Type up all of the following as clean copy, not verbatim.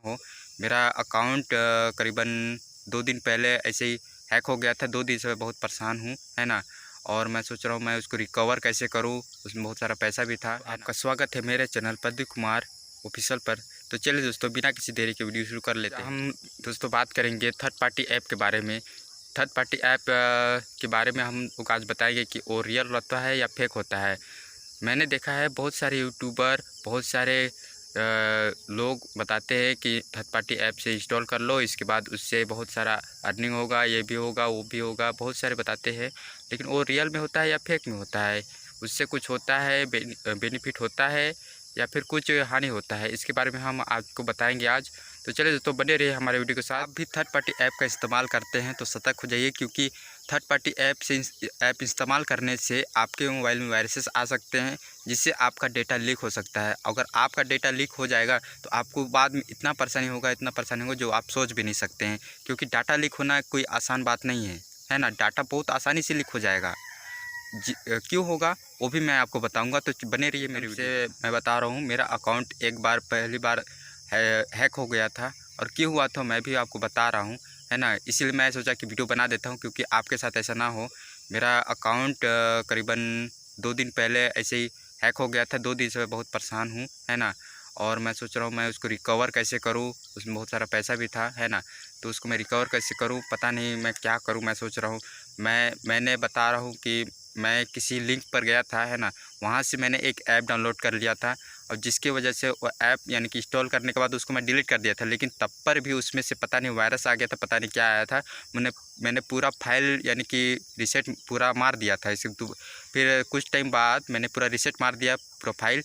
हो। मेरा अकाउंट करीबन 2 दिन पहले ऐसे ही हैक हो गया था। 2 दिन से मैं बहुत परेशान हूँ, है ना। और मैं सोच रहा हूँ मैं उसको रिकवर कैसे करूँ, उसमें बहुत सारा पैसा भी था। आपका स्वागत है मेरे चैनल प्रदीप कुमार ऑफिशियल पर। तो चलिए दोस्तों, बिना किसी देरी के वीडियो शुरू कर लेते हैं। हम दोस्तों बात करेंगे थर्ड पार्टी ऐप के बारे में। थर्ड पार्टी ऐप के बारे में हम लोग आज बताएंगे कि वो रियल रहता है या फेक होता है। मैंने देखा है बहुत सारे यूट्यूबर, बहुत सारे लोग बताते हैं कि थर्ड पार्टी ऐप से इंस्टॉल कर लो, इसके बाद उससे बहुत सारा अर्निंग होगा, ये भी होगा वो भी होगा, बहुत सारे बताते हैं। लेकिन वो रियल में होता है या फेक में होता है, उससे कुछ होता है, बेनिफिट होता है या फिर कुछ हानि होता है, इसके बारे में हम आपको बताएंगे आज। तो चलिए दोस्तों, बने रहिए हमारे वीडियो के साथ। आप भी थर्ड पार्टी ऐप का इस्तेमाल करते हैं तो सतर्क हो जाइए, क्योंकि थर्ड पार्टी ऐप इस्तेमाल करने से आपके मोबाइल में वायरसेस आ सकते हैं, जिससे आपका डेटा लीक हो सकता है। अगर आपका डेटा लीक हो जाएगा तो आपको बाद में इतना परेशानी होगा जो आप सोच भी नहीं सकते हैं। क्योंकि डाटा लीक होना कोई आसान बात नहीं है ना। डाटा बहुत आसानी से लीक हो जाएगा। क्यों होगा वो भी मैं आपको बताऊंगा, तो बने रहिए मेरे वीडियो से। मैं बता रहा हूँ, मेरा अकाउंट एक बार पहली बार हैक हो गया था, और क्यों हुआ था मैं भी आपको बता रहा हूँ, है ना। इसीलिए मैं सोचा कि वीडियो बना देता हूँ, क्योंकि आपके साथ ऐसा ना हो। मेरा अकाउंट करीबन 2 दिन पहले ऐसे ही हैक हो गया था। 2 दिन से मैं बहुत परेशान हूँ, है ना। और मैं सोच रहा हूँ मैं उसको रिकवर कैसे करूँ, उसमें बहुत सारा पैसा भी था, है ना। तो उसको मैं रिकवर कैसे करूँ, पता नहीं मैं क्या करूँ। मैं सोच रहा हूँ, मैंने बता रहा हूँ कि मैं किसी लिंक पर गया था, है ना। वहाँ से मैंने एक ऐप डाउनलोड कर लिया था, और जिसकी वजह से वो ऐप यानी कि इंस्टॉल करने के बाद उसको मैं डिलीट कर दिया था। लेकिन तब पर भी उसमें से पता नहीं वायरस आ गया था, पता नहीं क्या आया था। मैंने पूरा फाइल यानी कि रीसेट पूरा मार दिया था। फिर कुछ टाइम बाद मैंने पूरा रीसेट मार दिया प्रोफाइल।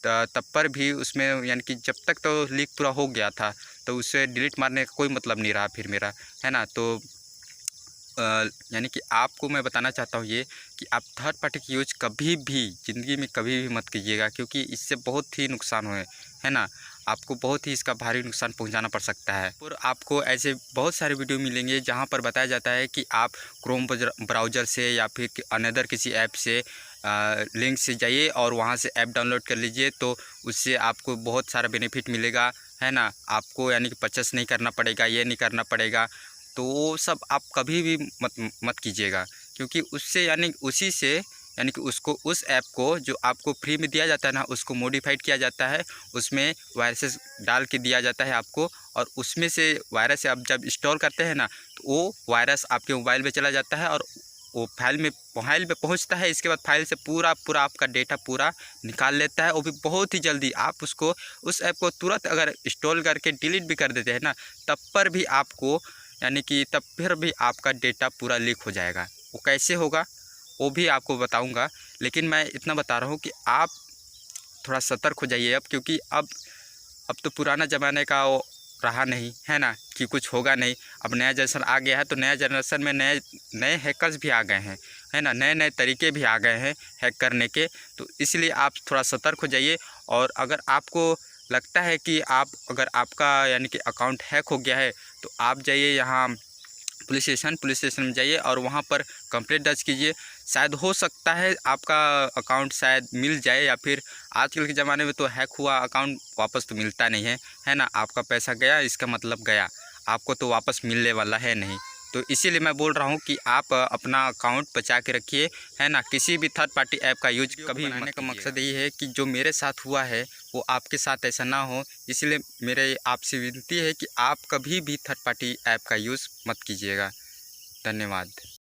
तब पर भी उसमें यानी कि जब तक तो लीक पूरा हो गया था, तो उसे डिलीट मारने का कोई मतलब नहीं रहा फिर मेरा, है ना। तो यानी कि आपको मैं बताना चाहता हूँ ये कि आप थर्ड पार्टी की यूज कभी भी ज़िंदगी में कभी भी मत कीजिएगा, क्योंकि इससे बहुत ही नुकसान है ना। आपको बहुत ही इसका भारी नुकसान पहुंचाना पड़ सकता है। और आपको ऐसे बहुत सारे वीडियो मिलेंगे जहां पर बताया जाता है कि आप क्रोम ब्राउज़र से या फिर अनदर किसी ऐप से लिंक से जाइए और वहां से ऐप डाउनलोड कर लीजिए, तो उससे आपको बहुत सारा बेनिफिट मिलेगा, है ना। आपको यानी कि परचेस नहीं करना पड़ेगा, ये नहीं करना पड़ेगा। तो वो सब आप कभी भी मत कीजिएगा, क्योंकि उससे यानी उसी से यानी कि उसको उस ऐप को जो आपको फ्री में दिया जाता है ना, उसको मॉडिफाइड किया जाता है, उसमें वायरसेस डाल के दिया जाता है आपको। और उसमें से वायरस आप जब इंस्टॉल करते हैं ना, तो वो वायरस आपके मोबाइल में चला जाता है और वो फाइल में पहुंचता है। इसके बाद फाइल से पूरा आपका डेटा पूरा निकाल लेता है, वो भी बहुत ही जल्दी। आप उस ऐप को तुरंत अगर इंस्टॉल करके डिलीट भी कर देते हैं ना, तब पर भी आपको यानी कि तब फिर भी आपका डेटा पूरा लीक हो जाएगा। वो कैसे होगा वो भी आपको बताऊंगा, लेकिन मैं इतना बता रहा हूँ कि आप थोड़ा सतर्क हो जाइए अब, क्योंकि अब तो पुराना ज़माने का वो रहा नहीं, है ना, कि कुछ होगा नहीं। अब नया जनरेशन आ गया है, तो नया जनरेशन में नए नए हैकर्स भी आ गए हैं, है ना। नए नए तरीके भी आ गए हैं हैक करने के। तो इसलिए आप थोड़ा सतर्क हो जाइए। और अगर आपको लगता है कि अगर आपका यानी कि अकाउंट हैक हो गया है, तो आप जाइए यहाँ पुलिस स्टेशन में जाइए और वहाँ पर कंप्लेंट दर्ज कीजिए। शायद हो सकता है आपका अकाउंट शायद मिल जाए, या फिर आजकल के ज़माने में तो हैक हुआ अकाउंट वापस तो मिलता नहीं है ना। आपका पैसा गया, इसका मतलब गया, आपको तो वापस मिलने वाला है नहीं। तो इसीलिए मैं बोल रहा हूँ कि आप अपना अकाउंट बचा के रखिए, है ना। किसी भी थर्ड पार्टी ऐप का यूज कभी बनाने का मकसद यही है कि जो मेरे साथ हुआ है वो आपके साथ ऐसा ना हो। इसलिए मेरे आपसे विनती है कि आप कभी भी थर्ड पार्टी ऐप का यूज़ मत कीजिएगा। धन्यवाद।